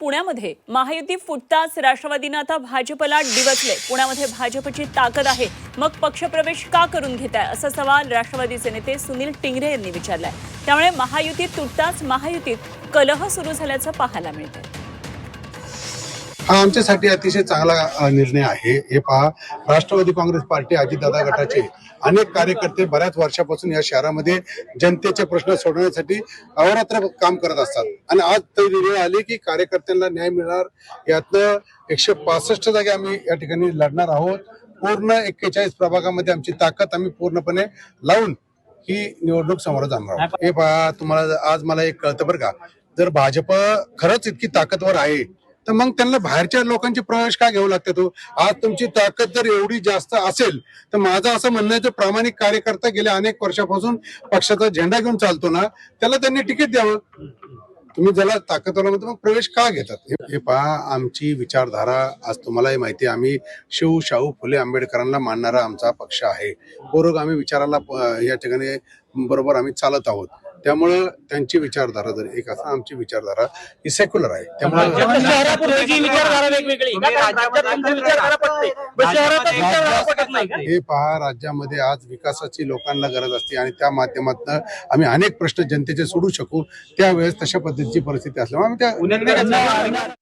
पुण्यामध्ये महायुती फुटताच राष्ट्रवादीनं आता भाजपला डिवचले। पुण्यामध्ये भाजपची ताकद आहे, मग पक्षप्रवेश का करून घेताय असा सवाल राष्ट्रवादीचे नेते सुनील टिंगरे यांनी विचारलाय। त्यामुळे महायुती तुटताच महायुतीत कलह सुरू झाल्याचं पाहायला मिळतंय। हा आमच्यासाठी अतिशय चांगला निर्णय आहे। हे पहा, राष्ट्रवादी काँग्रेस पार्टी अजितदादा गटाचे अनेक कार्यकर्ते बऱ्याच वर्षापासून या शहरामध्ये जनतेचे प्रश्न सोडवण्यासाठी अहोरात्र काम करत असतात आणि आज तरी वेळ आली की कार्यकर्त्यांना न्याय मिळणार। यातनं 165 जागे आम्ही या ठिकाणी लढणार आहोत। पूर्ण 41 प्रभागामध्ये आमची ताकद आम्ही पूर्णपणे लावून ही निवडणूक समोर जाणार आहोत। हे पहा, तुम्हाला आज मला एक कळतं बरं का, जर भाजप खरंच इतकी ताकदवर आहे तर मग त्यांना बाहेरच्या लोकांचे प्रवेश का घ्यावं लागतं? तो आज तुमची ताकद जर एवढी जास्त असेल तर माझं असं म्हणणं आहे, जो प्रामाणिक कार्यकर्ता गेल्या अनेक वर्षापासून पक्षाचा झेंडा घेऊन चालतो ना, त्याला त्यांनी तिकीट द्यावं। तुम्ही ज्याला ताकदवाला म्हणतो मग प्रवेश का घेतात? हे पहा, आमची विचारधारा आज तुम्हालाही माहिती आहे, आम्ही शाहू फुले आंबेडकरांना मानणारा आमचा पक्ष आहे। पुरोगामी विचाराला या ठिकाणी बरोबर आम्ही चालत आहोत। त्यामुळं त्यांची विचारधारा जर एक असं, आमची विचारधारा ही सेक्युलर आहे। त्यामुळे हे पहा, राज्यामध्ये आज विकासाची लोकांना गरज असते आणि त्या माध्यमातून आम्ही अनेक प्रश्न जनतेचे सोडू शकू, त्यावेळेस तशा पद्धतीची परिस्थिती असल्यामुळे आम्ही त्या